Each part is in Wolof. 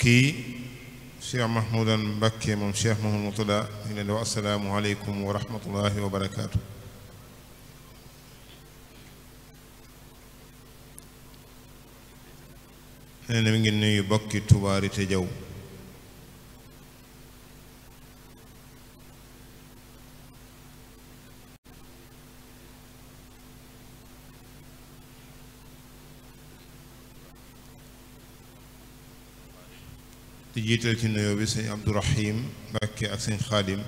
mbokki Cheikh Mahmoudan Mbacké moom Cheikh Mouhamadou Mourtada ñu leen di wax assalaamu aleykum wa rahmatullahi wa barakaatu. nee na mi ngi nuyu bokki Touba Rité Diaw di jiital ci nuyoo bi sëñ Abdourahim Mbacké ak sëñ Xaadim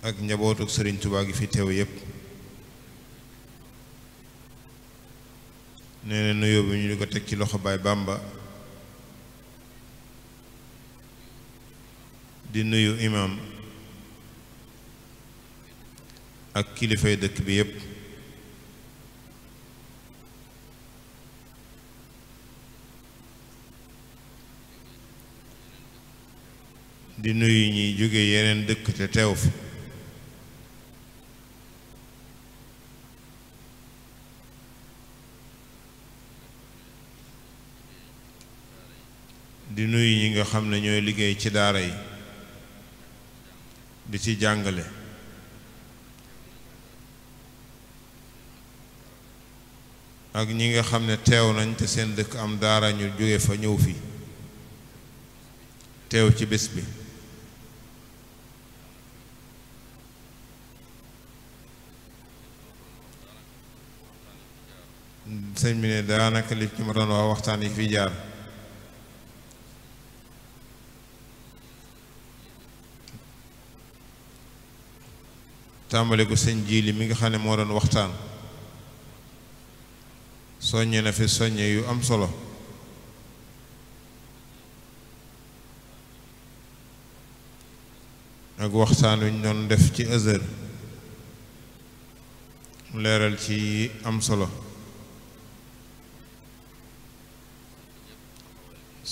ak njabootu sëriñ Touba gi fi teew yépp nee na nuyoo bi ñu di ko teg ci loxo Baay Bàmba di nuyu imam ak kilifay dëkk bi yépp di nuyu ñi jóge yeneen dëkk te teew fi di nuyu ñi nga xam ne ñooy liggéey ci daara yi di ci jàngale ak ñi nga xam ne teew nañ te seen dëkk am daara ñu jóge fa ñëw fi teew ci bés bi sëñ bi ne daanaka li ci ma doon wax waxtaan yi fi jaar tàmbale ko sëñ Jiili mi nga xam ne moo doon waxtaan soññe na fi soññe yu am solo ak waxtaan wi ñu doon def ci Azhar leeral ci am solo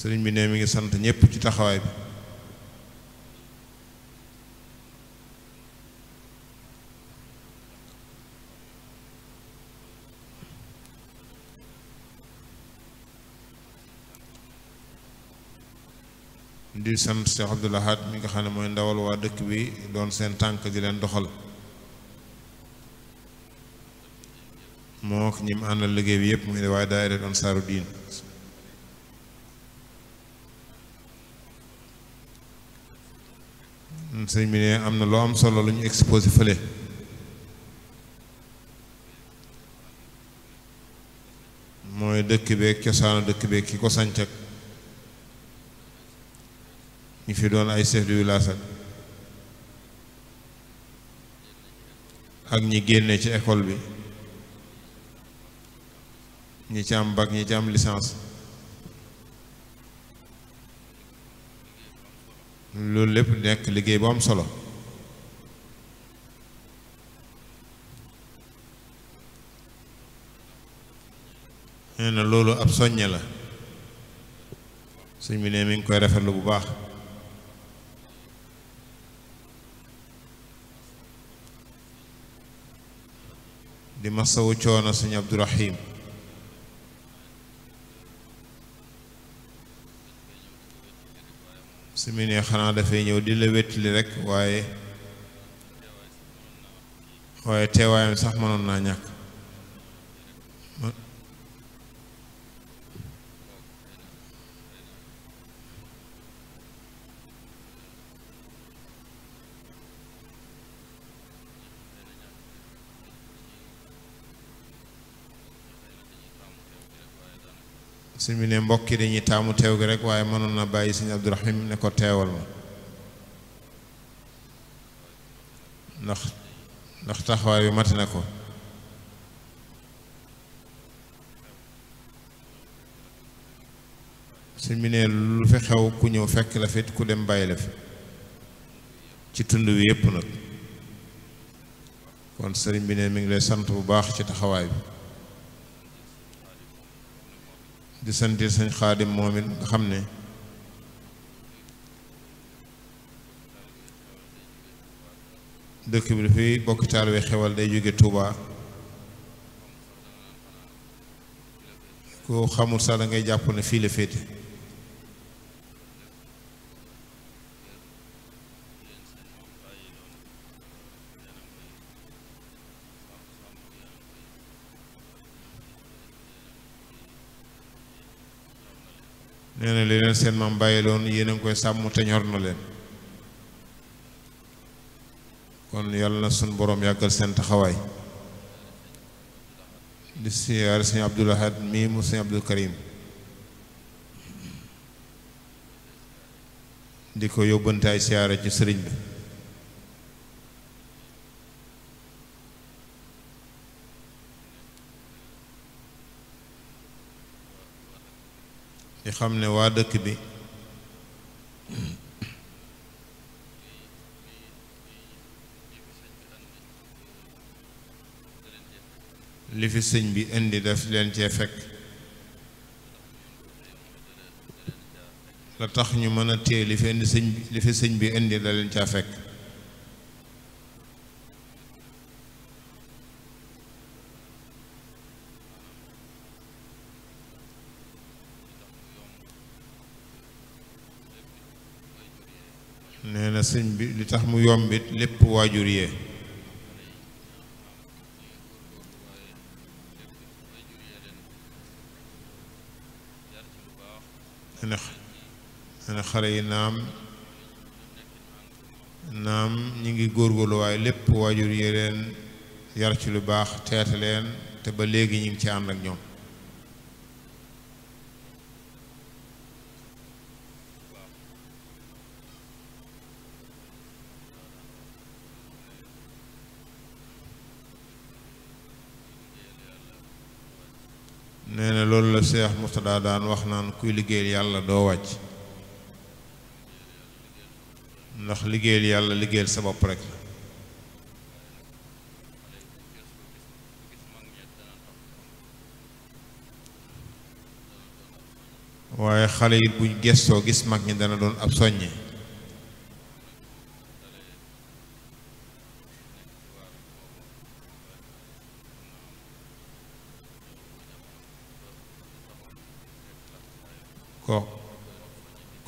sëriñ bi ne mi ngi sant ñépp ci taxawaay bi di sant Cheikh Abdoul Ahad mi nga xam ne mooy ndawal waa dëkk bi doon seen tànk di leen doxal moo ko ñi mu àndal liggéey bi yépp muy waaye daayira Ansaaru Diin sëñ bi ne am na loo am solo lu ñu exposé fële mooy dëkk beek cosaanu dëkk beek ki ko sanc ak ñi fi doon ay chef de village ak ñi génne ci école bi ñi ci am bac ñi ci am licence loolu lépp nekk liggéey bu am solo nee na loolu ab soññe la sëñ bi ne mi ngi koy rafetlu bu baax di masawu coono sëñ Abdourahim su mu ne xanaa dafay ñëw di la wettali rekk waaye teewaayam sax mënoon naa ñàkk su mu ne mbokk yi dañuy taamu teew gi rek waaye mënoon na bàyyi sëñ Abdourahim ne ko teewal ma ndax taxawaay bi mati na ko su mu ne lu fi xew ku ñëw fekk la fit ku dem bàyyi la fi ci tund wi yépp nag kon sëriñ bi ne mi ngi lay sant bu baax ci taxawaay bi di santi sëñ Xaadim moom it nga xam ne dëkk bi dafay bokk taalibe xewal day jóge Touba koo xamul sax da ngay jàpp ne fii la féete nee na li leen seen maam bàyyiloon yéen a ngi koy sàmm te ñor na leen kon yàlla na suñ boroom yàggal seen taxawaay di siyaare sëñ Abdul Ahad mii mu sëñ Abdul Karim di ko yóbbante ay siyaare ci sëriñ bi di xam ne waa dëkk bi li fi sëñ bi indi daf leen cee fekk la tax ñu mën a téye li fi sëñ bi indi da leen caa fekk nee na sëñ bi li tax mu yombit lépp waajur yee nee na xale yi naam ñi ngi góorgóorlu waaye lépp waajur yee leen yar ci lu baax teete leen te ba léegi ñu ngi ci ànd ak ñoom nee na loolu la Cheikh Mourtada daan wax naan kuy liggéeyal yàlla doo wàcc ndax liggéeyal yàlla liggéeyal sa bopp rek la waaye xale yi buñ gestoo gis mag ñi dana doon ab soññe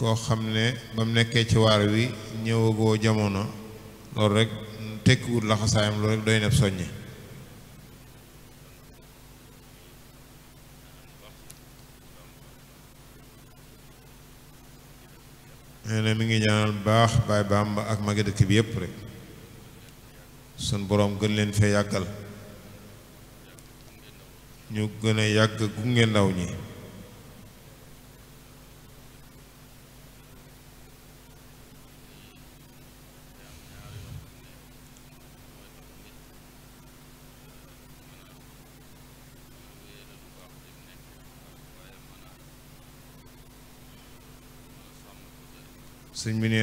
koo xam ne ba mu nekkee ci waar wi ñëwagoo jamono loolu rek tekkiwut laxasaayam loolu rek doy na soññe nee na mi ngi ñaanal baax Baay Bamba ak magi dëkk bi yépp rek sun boroom gën leen fee yàggal ñu gën a yàgg gunge ndaw ñi sëñ bi ne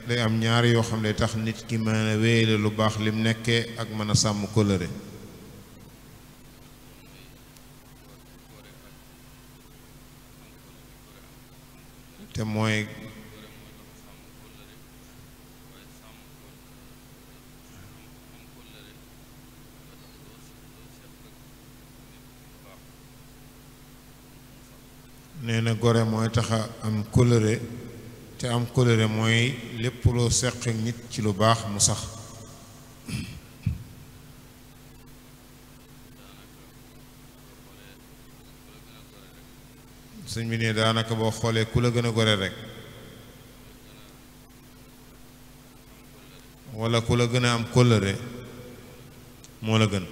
day am ñaar yoo xam ne tax nit ki mën a wéyale lu baax lim nekkee ak mën a sàmm kóllëre te mooy nee na gore mooy taxa am kóllëre te am kóllëre mooy lépp loo seq nit ci lu baax mu sax sëñ bi ne daanaka boo xoolee ku la gën a gore rek walla ku la gën a am kóllëre moo la gën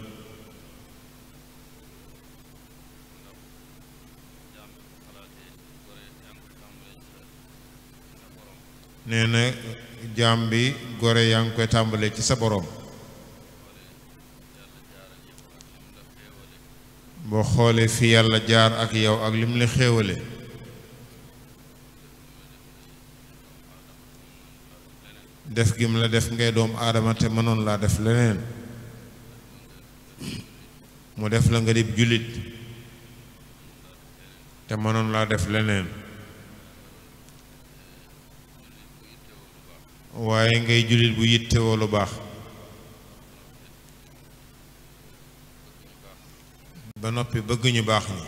nee na jaam bi gore yaa ngi koy tàmbalee ci sa boroom boo xoolee fi yàlla jaar ak yow ak lim la xéewale def gi mu la def ngay doomu aadama te mënoon laa def leneen mu def la nga dib jullit te mënoon laa def leneen waaye ngay jullit bu yittewoo lu baax ba noppi bëgg ñu baax ñi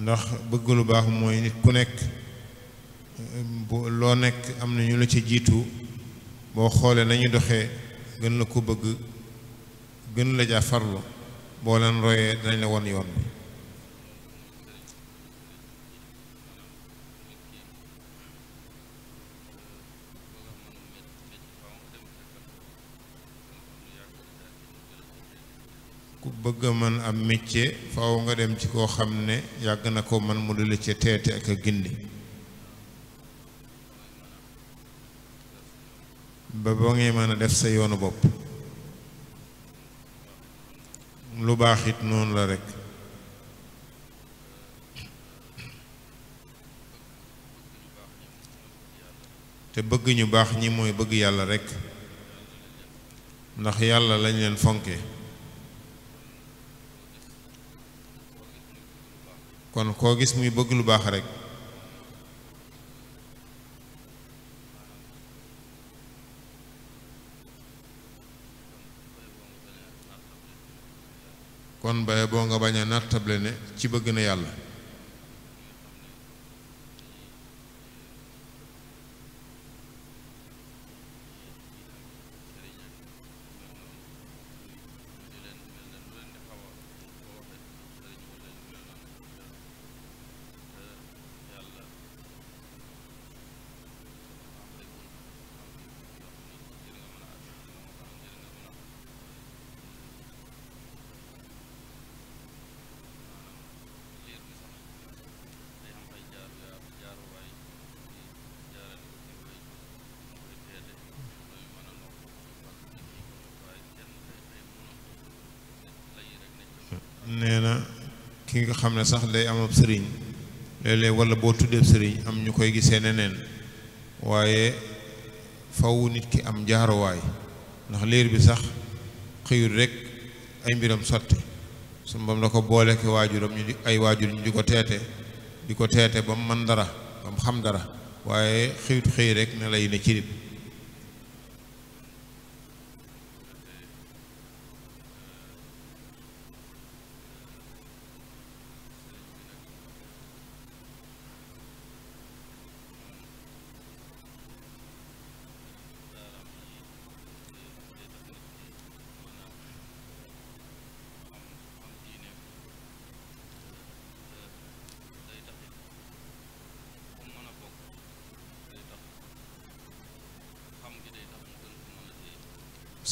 ndax bëgg lu baax mooy nit ku nekk loo nekk am na ñu la ci jiitu boo xoolee nañu doxee gën la ko bëgg gën la jaa farlu boo leen royee dinañ la won yoon bi ku bëgg a mën am métier faaw nga dem ci koo xam ne yàgg na ko man mu dula ci teete ak a gindi ba ngay mën a def sa yoonu bopp lu baax it noonu la rekk te bëgg ñu baax ñi mooy bëgg yàlla rekk ndax yàlla lañ leen fonke kon koo gis muy bëgg lu baax rekk kon baye boo nga bañ a nattable ne ci bëgg na yàlla nee na ki nga xam ne sax day am ab sëriñ léeg-léeg walla boo tuddee sëriñ am ñu koy gisee neneen waaye faw nit ki am jaaruwaay ndax liir bi sax xëyul rekk ay mbiram sotti su mbam la ko boole ki waajuram ñu di ay waajur ñu di ko teete ba mu mën dara ba mu xam dara waaye xëyut xëy rekk ne lay ne cirib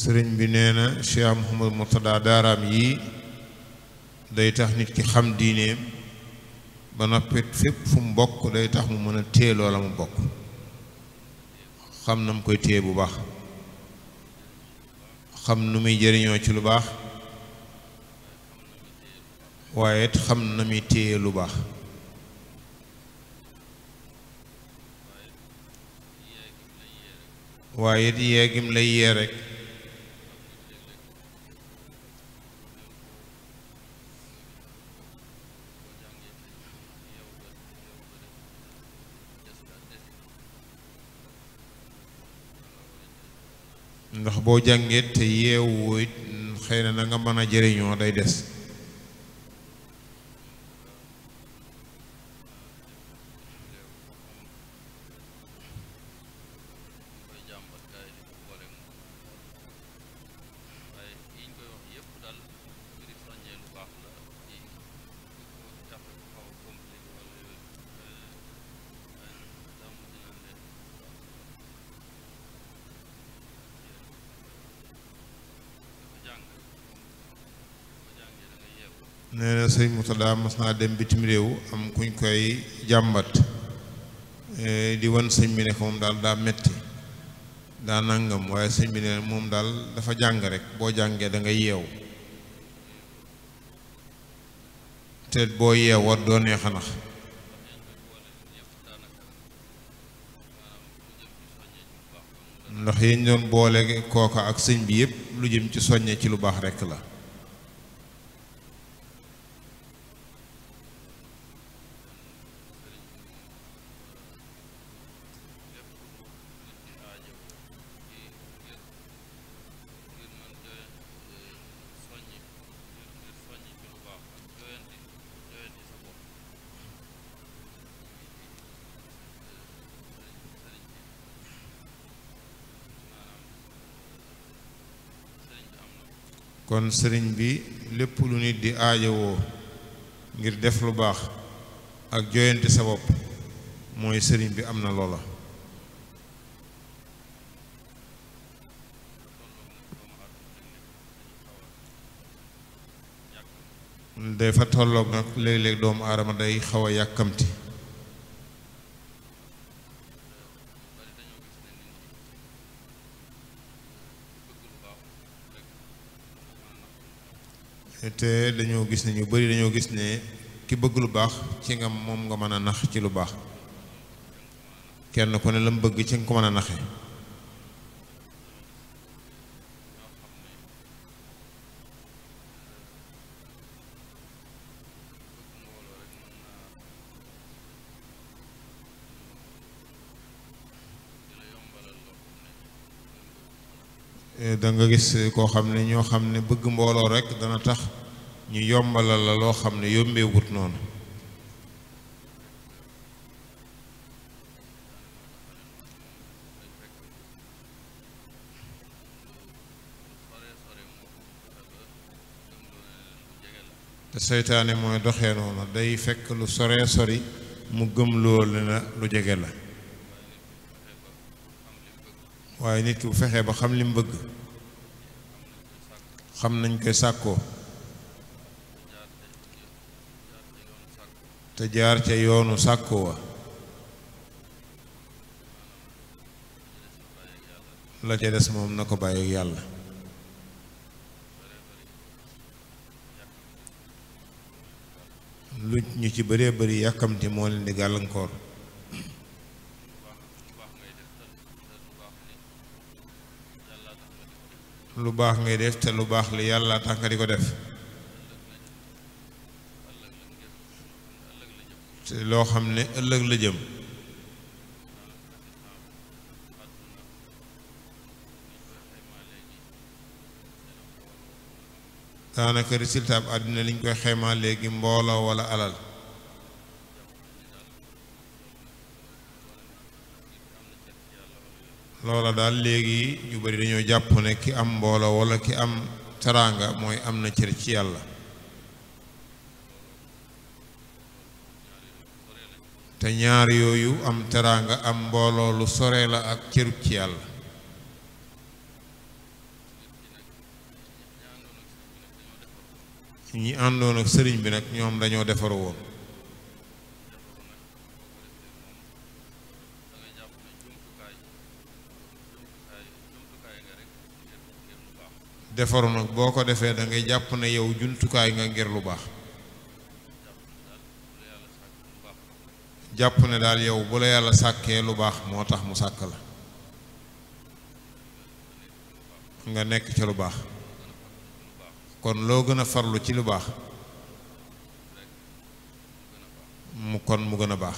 sëriñ bi nee na Cheikh Mouhamadou Mourtada daaraam yii day tax nit ki xam diineem ba noppit fépp fu mu bokk day tax mu mën a téye loola mu bokk xam na mu koy téye bu baax xam nu muy jëriñoo ci lu baax waaye it xam na muy téye lu baax waaye it yeegim lay yee rek ndax boo jàngee te yeewu it xëy na nga mën a jëriñoo day des nee na sëñ Mourtada mas naa dem bitim réew am kuñ koy jàmbat di wan sëñ bi ne ko moom daal daa metti daa nangam waaye sëñ bi ne moom daal dafa jàng rek boo jàngee da ngay yeew te boo yeewoo doo neex a nax ndax yéen doon boole kooka ak sëñ bi yépp lu jëm ci soññe ci lu baax rekk la kon sëriñ bi lépp lu nit di aajowoo ngir def lu baax ak joyante sa bopp mooy sëriñ bi am na loola. dafa tolloog nag léeg-léeg doomu aadama day xaw a yàkkamti te dañoo gis ne ñu bari dañoo gis ne ki bëgg lu baax ci nga moom nga mën a nax ci lu baax kenn ku ne la mu bëgg ci nga ko mën a naxe da nga gis koo xam ne ñoo xam ne bëgg mbooloo rekk dana tax ñu yombalal la loo xam ne yombeewut noonu te seytaane mooy doxee noonu day fekk lu soree sori mu gëm loolu na lu jege la waaye nit bu fexee ba xam li mu bëgg xam nañ koy sàkkoo te jaar ca yoonu sàkkoo wa la ca des moom na ko bàyyi ak yàlla lu ñu ci bëree bëri yàkkamti moo leen di gàllankoor lu baax ngay def te lu baax li yàlla tax nga di ko def te loo xam ne ëllëg la jëm daanaka résultat bi àdduna liñ koy xaymaa léegi mbooloo walla alal loola daal léegi ñu bari dañoo jàpp ne ki am mbooloo walla ki am teraanga mooy am na cër ci yàlla te ñaar yooyu am teraanga am mbooloo lu sore la ak cërub ci yàlla ñi àndoon ak sëriñ bi nag ñoom dañoo defaru woon defaru nag boo ko defee da ngay jàpp ne yow jumtukaay nga ngir lu baax jàpp ne daal yow bu la yàlla sàkkee lu baax moo tax mu sàkk la nga nekk ci lu baax kon loo gën a farlu ci lu baax mu gën a baax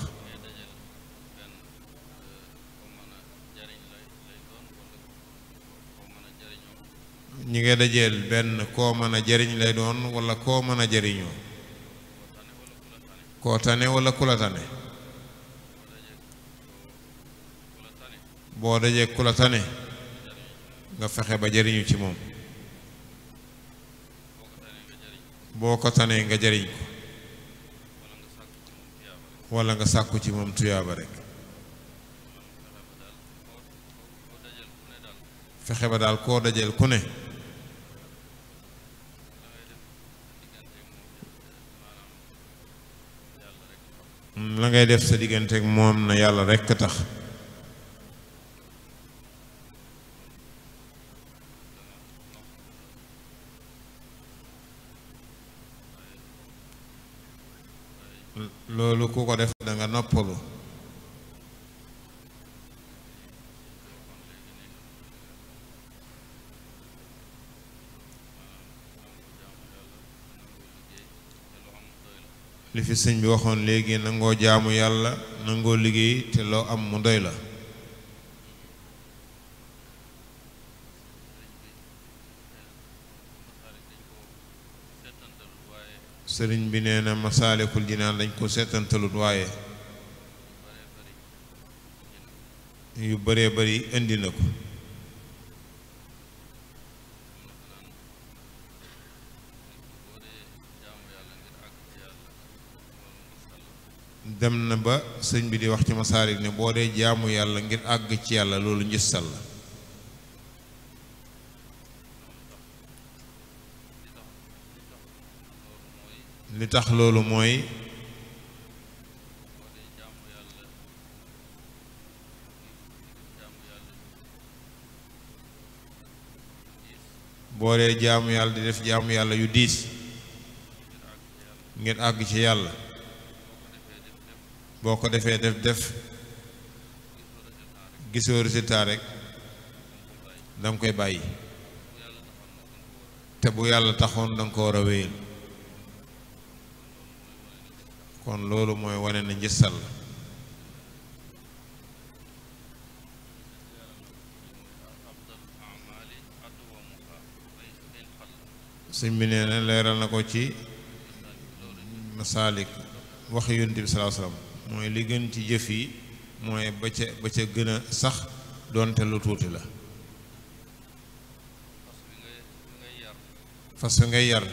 ñi ngay dajeel benn koo mën a jariñ lay doon walla koo mën a jariñoo koo tane walla ku la tane boo dajee ku la tane nga fexe ba jariñu ci moom boo ko tanee nga jariñ ko walla nga sàkku ci moom tuyaaba rekk fexe ba daal koo dajeel ku ne la ngay def sa diggante ak moom na yàlla rekk tax loolu ku ko def da nga noppalu li fi sëñ bi waxoon léegi nangoo jaamu yàlla nangoo liggéey te loo am mu doy la sëriñ bi nee na masaalikul jinaan dañ ko seetantalut waaye yu baree bari indi na ko dem na ba sëñ bi di wax ci Masaalik ne boo dee jaamu yàlla ngir àgg ci yàlla loolu njëstal la li tax loolu mooy boo dee jaamu yàlla di def jaamu yàlla yu diis ngir àgg ci yàlla boo ko defee def gisoo résultat rek danga koy bàyyi te bu yàlla taxoon danga ko war a wéyal kon loolu mooy wane na njëstal la sëñ bi nee na leeral na ko ci Masaalik wax Yonent bi sallallahu alayhi wasallam mooy li gën ci jëf yi mooy ba ca gën a sax doonte lu tuuti la fas wi ngay yar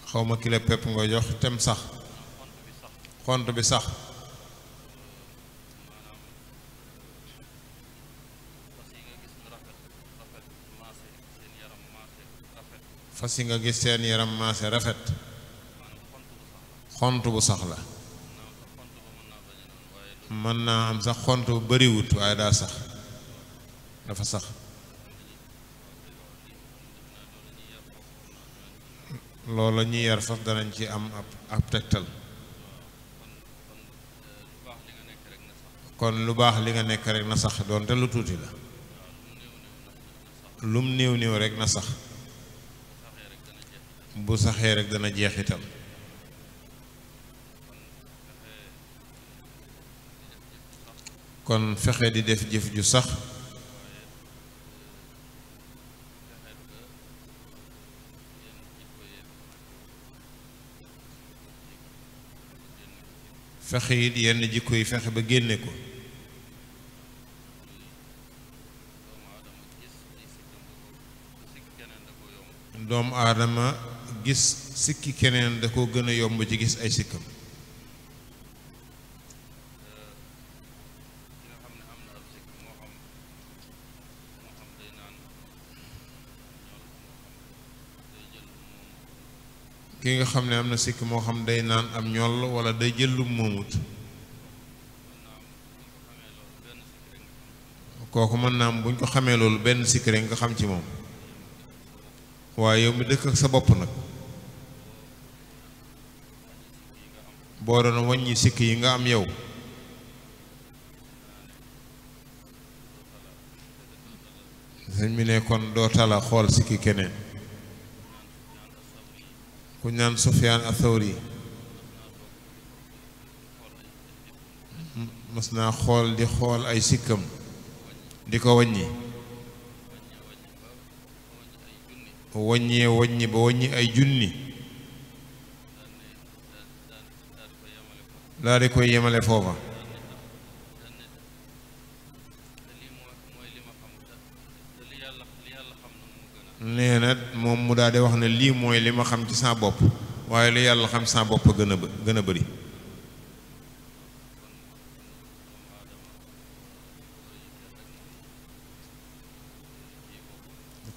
xawma kilo pepp nga jox tem sax xont bi sax fas yi nga gis seen yaram maase rafet xont bu sax la mën naa am sax xont bu bariwut waaye daa sax dafa sax loola ñuy yar fas danañ ci am ab tegtal kon lu baax li nga nekk rek na sax doonte lu tuuti la lum néew néew rek na sax bu saxee rek dana jeexital kon fexe di def jëf ju sax fexe it yenn jikko yi fexe ba génne ko doomu aadama gis sikki keneen da ko gën a yomb ci gis ay sikkam ki nga xam ne am na sikk moo xam day naan am ñoll wala day jël lu moomut kooku mën naa am buñ ko xamee loolu benn sikk rek nga xam ci moom waaye yow mi dëkk ak sa bopp nag boo doon wàññi sikk yi nga am yow sëñ bi ne kon doo tala xool sikki keneen ku ñaan Sufyaan Athawri mas naa xool di xool ay sikkam di ko wàññi wàññi ba wàññi ay junni daal di koy yemale foofa nee na moom mu daal di wax ne lii mooy li ma xam ci sa bopp waaye lu yàlla xam ci sa bopp gën a bari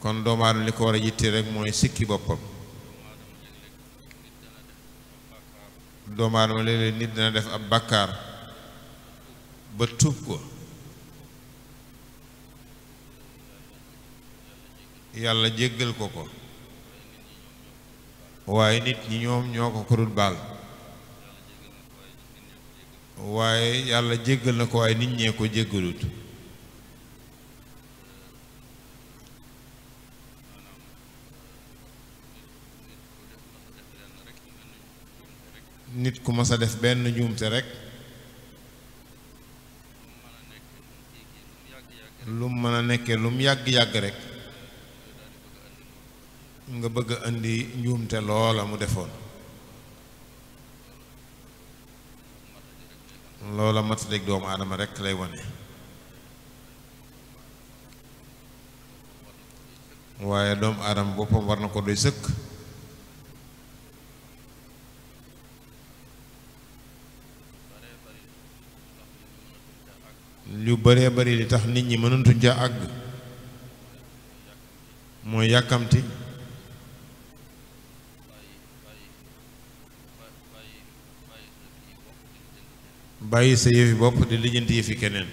kon doomu aadama li ko war a yitte rek mooy sikki boppam doomu aadama léeg-léeg nit dina def ab bàkkaar ba tuub ko yàlla jéggal ko ko waaye nit ñi ñoom ñoo ko dul baal waaye yàlla jéggal na ko waaye nit ñee ko jéggalut nit ku mas a def benn njuumte rek lu mu mën a nekkee lu mu yàgg-yàgg rek nga bëgg a indi njuumte loola mu defoon loola matadik doomu aadama rek lay wane waaye doomu aadama boppam war na ko doy sëkk lu bëree bëri li tax nit ñi mënatuñ ca àgg mooy yàkkamti bàyyi sa yëfi bopp di lijjanti yëfi keneen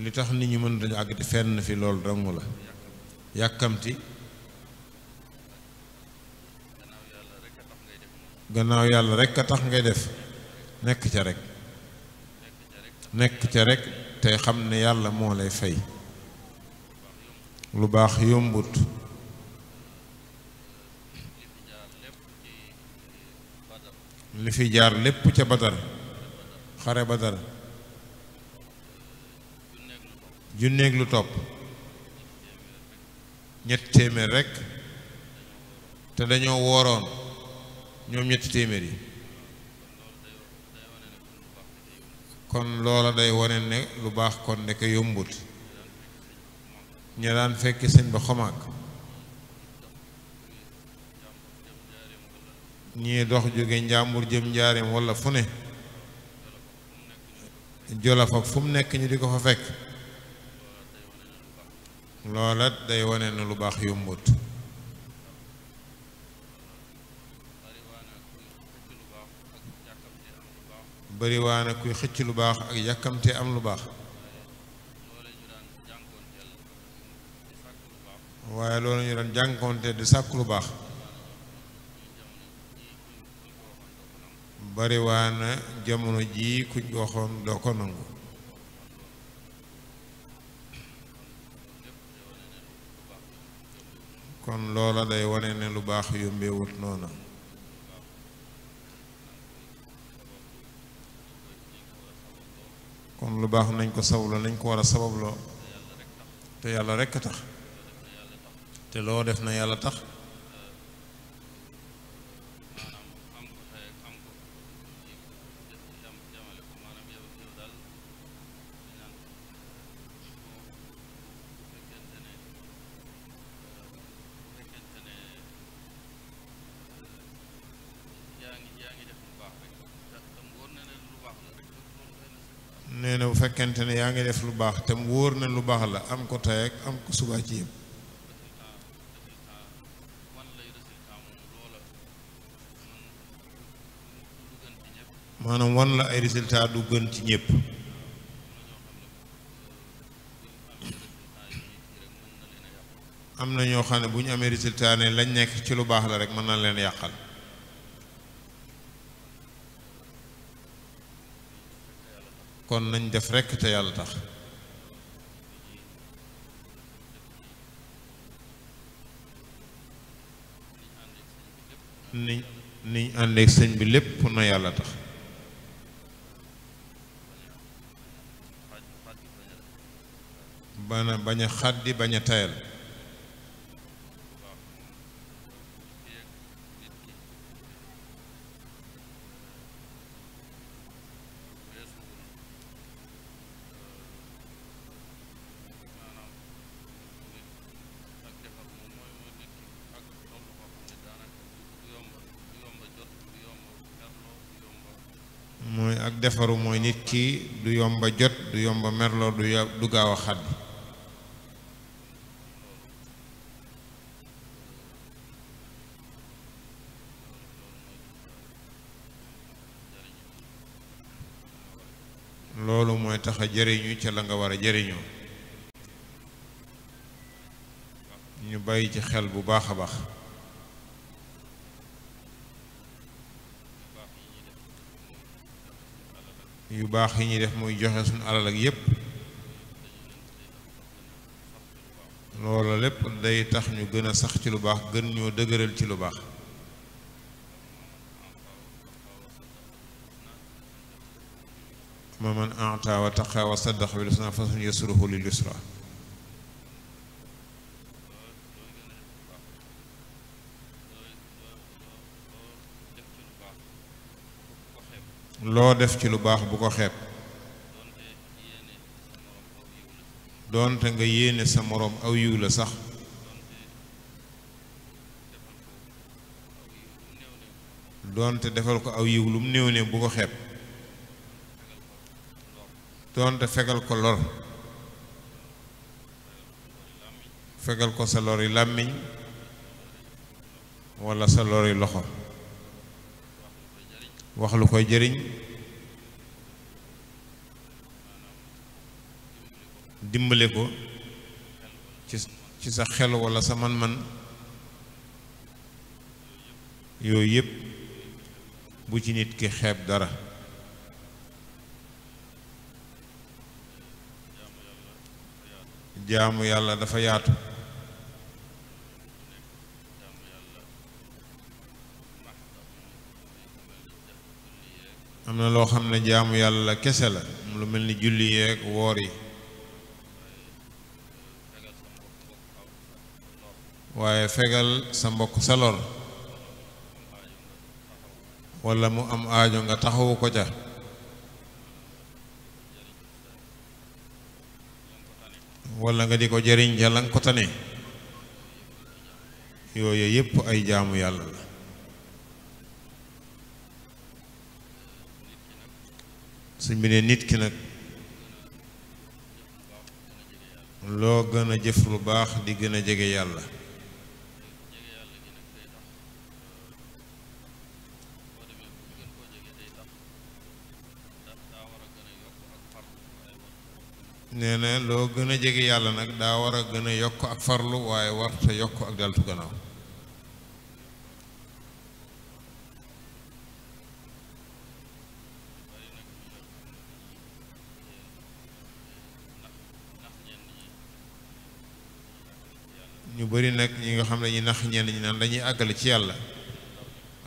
li tax nit ñi mënatuñ àgg di fenn fi loolu dong la yàkkamti gannaaw yàlla rekk a tax ngay def nekk ca rek te xam ne yàlla moo lay fay lu baax yombut li fi jaar lépp ca Badar xare Badar junneeg lu topp 300 rekk te dañoo wooroon ñoom 300 yi kon loola day wone ne lu baax kon nekk yombut ña daan fekki sëñ ba xomaak ñii dox jóge njàmbur jëm njaareem walla fu ne Jolof ak fu mu nekk ñu di ko fa fekk loola day wone ne lu baax yombut bari waa na kuy xëcc lu baax ak yàkkamte am lu baax waaye loolu ñu daan jànkoonte di sàkk lu baax bari waa na jamono jii kuñ waxoon doo ko nangu kon loola day wane ne lu baax yombewut noona kon lu baax nañ ko sabablo nañ ko war a sababloo te yàlla rekk a tax te loo def na yàlla tax nee na bu fekkente ne yaa ngi def lu baax te mu wóor na lu baax la am ko tey ak am ko subaa ci yëpp maanaam wan la ay résultat du gën ci ñëpp am na ñoo xam ne bu ñu amee résultat ne lañ nekk ci lu baax la rek mën na leen yàqal kon nañ def rekk te yàlla tax niñ àndeek sëñ bi lépp na yàlla tax bañ a xaddi bañ a tayal mooy ak defaru mooy nit ki du yomba jot du yomba merloo du gaaw a xaddi loolu mooy tax a jëriñu ca la nga war a jëriñoo ñu bàyyi ci xel bu baax a baax yu baax yi ñuy def muy joxe suñu alal ak yépp loolu lépp day tax ñu gën a sax ci lu baax gën ñoo dëgëral ci lu baax ma man a'ta wa taqa wa saddaqa bil husna fa yassirhu lil yusra loo def ci lu baax bu ko xeeb doonte nga yéene sa moroom aw yiw la sax doonte defal ko aw yiw lu mu néew ne bu ko xeeb doonte fegal ko lor fegal ko sa lori làmmiñ walla sa lori loxo wax lu koy jëriñ dimbale ko ci sa xel walla sa man-man yooyu yépp bu ci nit ki xeeb dara jaamu yàlla dafa yaatu am na loo xam ne jaamu yàlla kese la lu mel ni julli yeeg woor yi waaye fegal sa mbokk sa lor walla mu am aajo nga taxawu ko ca walla nga di ko jëriñ ca la nga ko tane yooyu yépp ay jaamu yàlla la suñ bi ne nit ki nag loo gën a jëf lu baax di gën a jege yàlla nee na loo gën a jege yàlla nag daa war a gën a yokk ak farlu waaye warta yokk ak daltu gannaaw ñu bari nag ñi nga xam ne ñi nax ñenn ñi naan dañuy àggale ci yàlla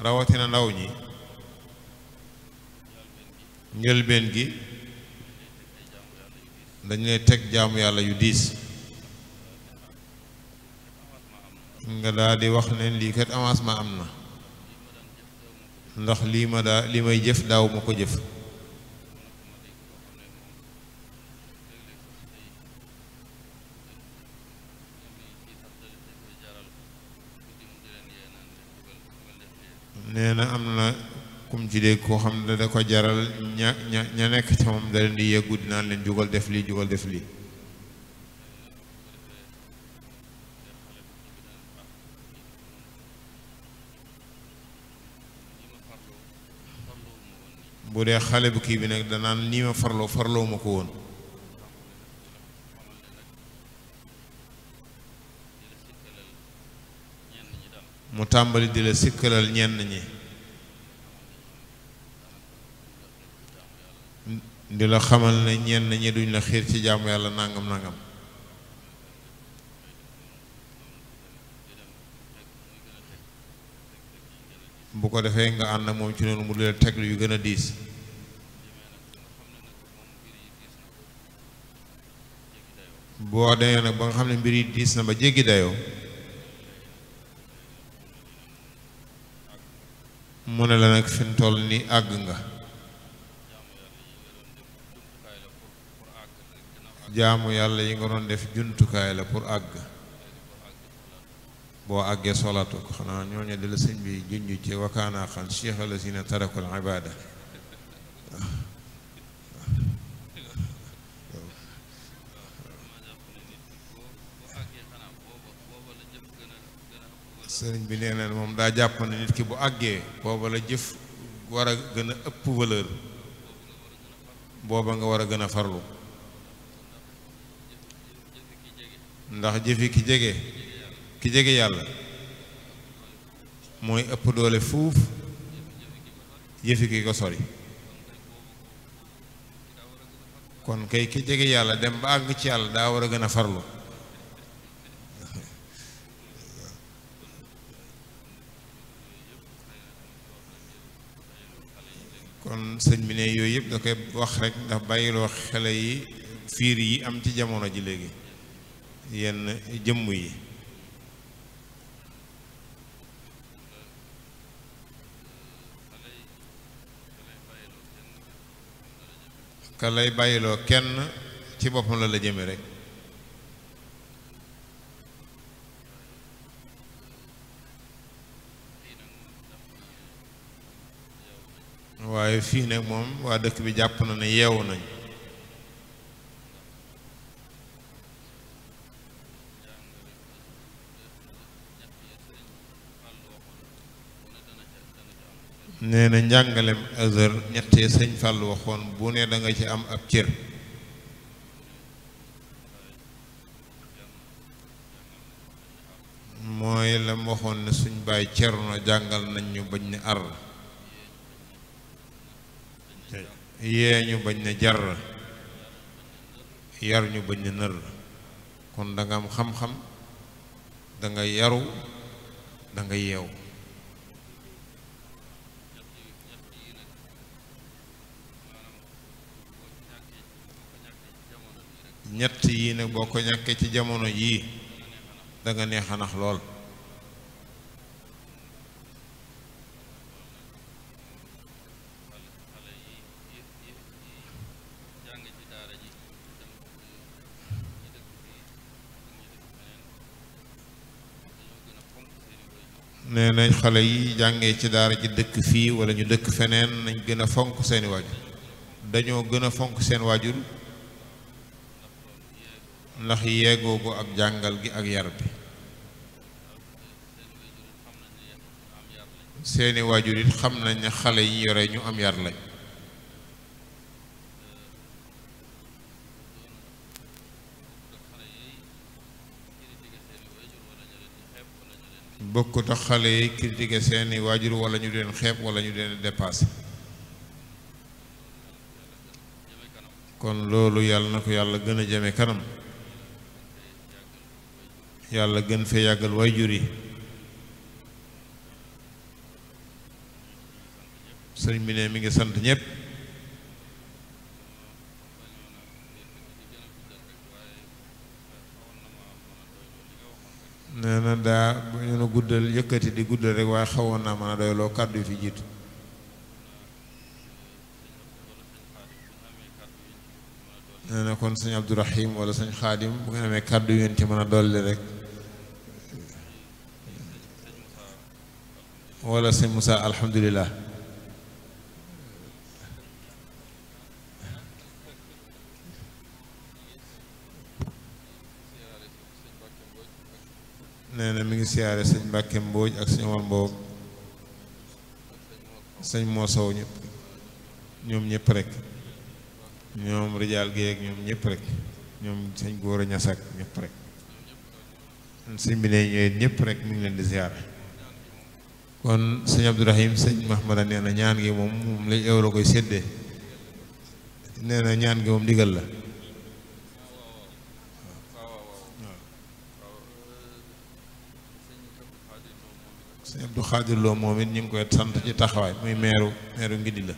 rawatina ndaw ñi njëlbeen gi dañu lay teg jaamu yàlla yu diis nga daal di wax ne lii kat avancement am na ndax li may jëf daaw ma ko jëf nee na am na kum ci dégg koo xam ne da ko jaral ña nekk ca moom da leen di yeggu dinaan leen jugal def lii jugal def lii bu dee xale bu kii bi nag danaan nii ma farloo ma ko woon mu tàmbali di la sikkalal ñenn ñi di la xamal ne ñenn ñi duñ la xiir ci jaamu yàlla nangam nangam bu ko defee nga ànd ak moom ci noonu mu di la teglu yu gën a diis boo demee nag ba nga xam ne mbir yi diis na ba jéggi dayoo mu ne la nag fi mu toll ni àgg nga jaamu yàlla yi nga doon def jumtukaay la pour àgg boo àggee solaatu ko xanaa ñooñu di la sëñ bi junj ci wakaana xan cheikh alazina tarakul ibada sëriñ bi nee na moom daa jàpp ne nit ki bu àggee booba la jëf war a gën a ëpp valeur booba nga war a gën a farlu ndax jëfi ki jege yàlla mooy ëpp doole fuuf jëfi ki ko sori kon kay ki jege yàlla dem ba àgg ci yàlla daa war a gën a farlu kon sëñ bi ne yooyu yëpp da koy wax rek ndax bàyyiloo xale yi fiir yi am ci jamono ji léegi yenn jëmm yi ka lay bàyyiloo kenn ci boppam la jëme rek waaye fii nag moom waa dëkk bi jàpp na ne yeewu nañ nee na njàngalem Azhar ñettee sëñ Fall waxoon bu ne da nga ci am ab cër mooy la mu waxoon ne suñ baay Cerno jàngal nañ ñu bañ ne ar yee ñu bañ ne jar yar ñu bañ ne nër kon da nga am xam-xam da nga yaru da nga yeew ñett yii nag boo ko ñàkkee ci jamono yii da nga neex a nax lool nee nañ xale yi jàngee ci daara ji dëkk fii wala ñu dëkk feneen nañ gën a fonk seeni waajur dañoo gën a fonk seen waajur ndax yeegoo ko ak jàngal gi ak yar bi seeni waajur it xam nañ ne xale yi yore ñu am yar lañ bokkut ak xale yi critiquer seeni waajur wala ñu leen xeeb wala ñu leen dépassé kon loolu yàlla na ko yàlla gën a jëme kanam yàlla gën fee yàggal waajur yi sëriñ bi ne mi ngi sant ñépp nee na daa bu ñu na guddal yëkkati di guddal rek waaye xawoon naa mën a doyloo kàddu yi fi jiitu nee na kon sëñ Abdourahim wala sëñ Xaadim bu ngeen amee kàddu yu ngeen ci mën a dolli rek wala sëñ Moussa alhamdulilah nee na mi ngi siyaare sëñ Mbàkke Mbooj ak sëñ Omar Mbooj sëñ moo sow ñëpp ñoom ñëpp rek ñoom rijaal gi ak ñoom ñëpp rek ñoom sëñ góor a ñasak ñëpp rek sëñ bi ne ñooy ñëpp rek mi ngi leen di siyaare kon sëñ Abdourahim sëñ Mahmada nee na ñaan gi moom lañ ew la koy séddee nee na ñaan gi moom ndigal la sëñ Abdou Khadir Lo moom it ñu ngi koy sant ci taxawaay muy meeru Ngidi la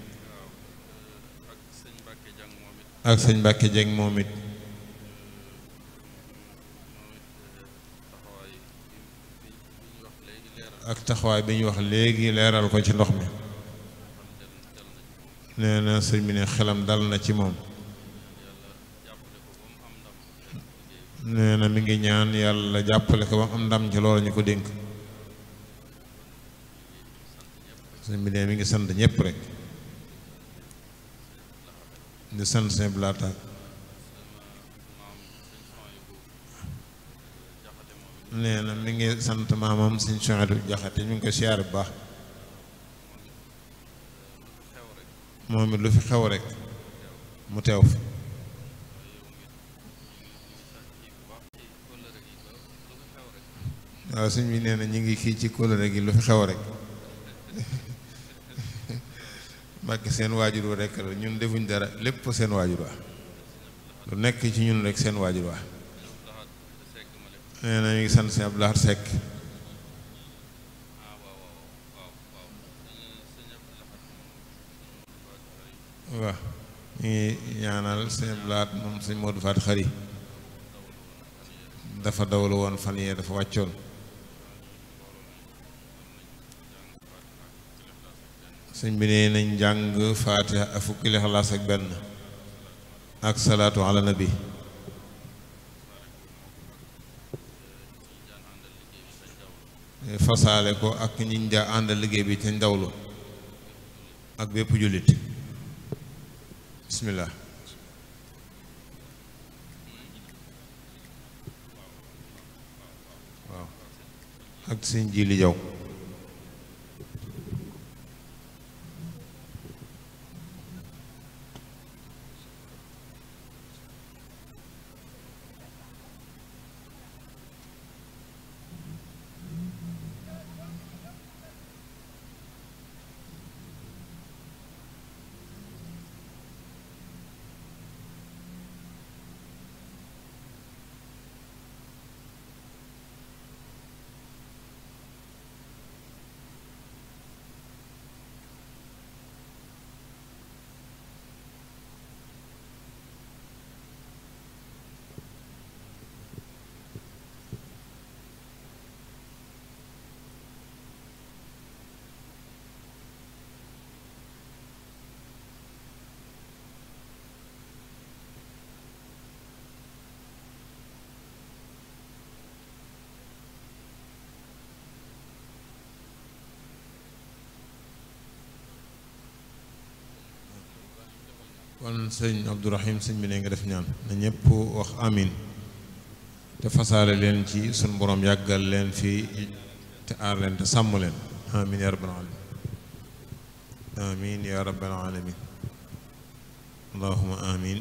ak sëñ Mbàkke Jeng moom it ak taxawaay bi ñu wax léegi leeral ko ci ndox mi nee na sëñ bi ne xelam dal na ci moom nee na mi ngi ñaan yàlla jàppale ko ba am ndam ci loolu ñu ko dénk sëñ bi ne mi ngi sant ñëpp rek di sant sëñ Blaata nee na mi ngi sant maamam sëñ Soxadu Jaxate ñu ngi ko siyaar bu baax moom it lu fi xew rek mu teew fi waaw sëñ bi nee na ñu ngi kii ci kóllëre gi lu fi xew rek Mbàkke seen waajur wa rek la ñun defuñ dara lépp seen waajur wa lu nekk ci ñun rek seen waajur wa nee na ñu ngi sant sëñ Abdou Lahad Seck waaw ñu ngi ñaanal sëñ Abdou Lahad moom sëñ Modou Faat Xari dafa dawlu woon fan yee dafa wàccoon sëñ bi nee nañ jàng faatiha ak fukki Ixlaas ak benn ak salaatu ala nabi fasaale ko ak ñiñ daa àndal liggéey bi te ndawlu ak bépp jullit bismillah waaw ak sëñ Jili Jaw kon sëñ Abdourahim sëñ bi ne nga def ñaan na ñëpp wax amin te fasaale leen ci sun borom yàggal leen fii te aar leen te sàmm leen amin ya rabbal alamin amin ya rabbal alamin allahumma amin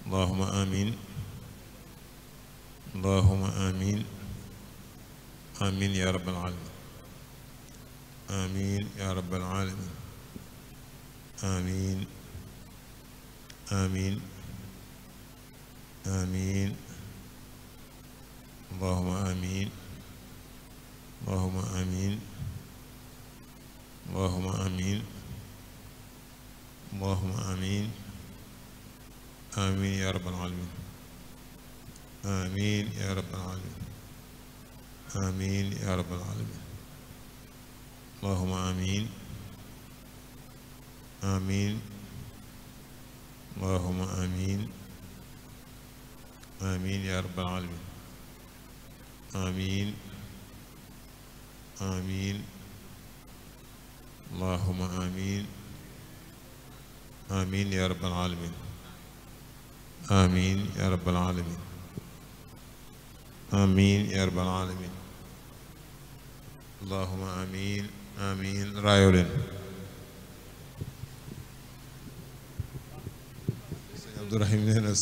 allahumma amin allahumma amin amin ya rabbal alamin amin ya rabbal alamin amin آمين آمين اللهم آمين اللهم آمين اللهم آمين اللهم آمين آمين يا رب العالمين آمين يا رب العالمين آمين يا رب العالمين اللهم آمين آمين اللهم آمين آمين يا رب العالمين آمين آمين اللهم آمين آمين يا رب العالمين آمين يا رب العالمين آمين يا رب العالمين اللهم آمين آمين رايولين Abdourahim nee na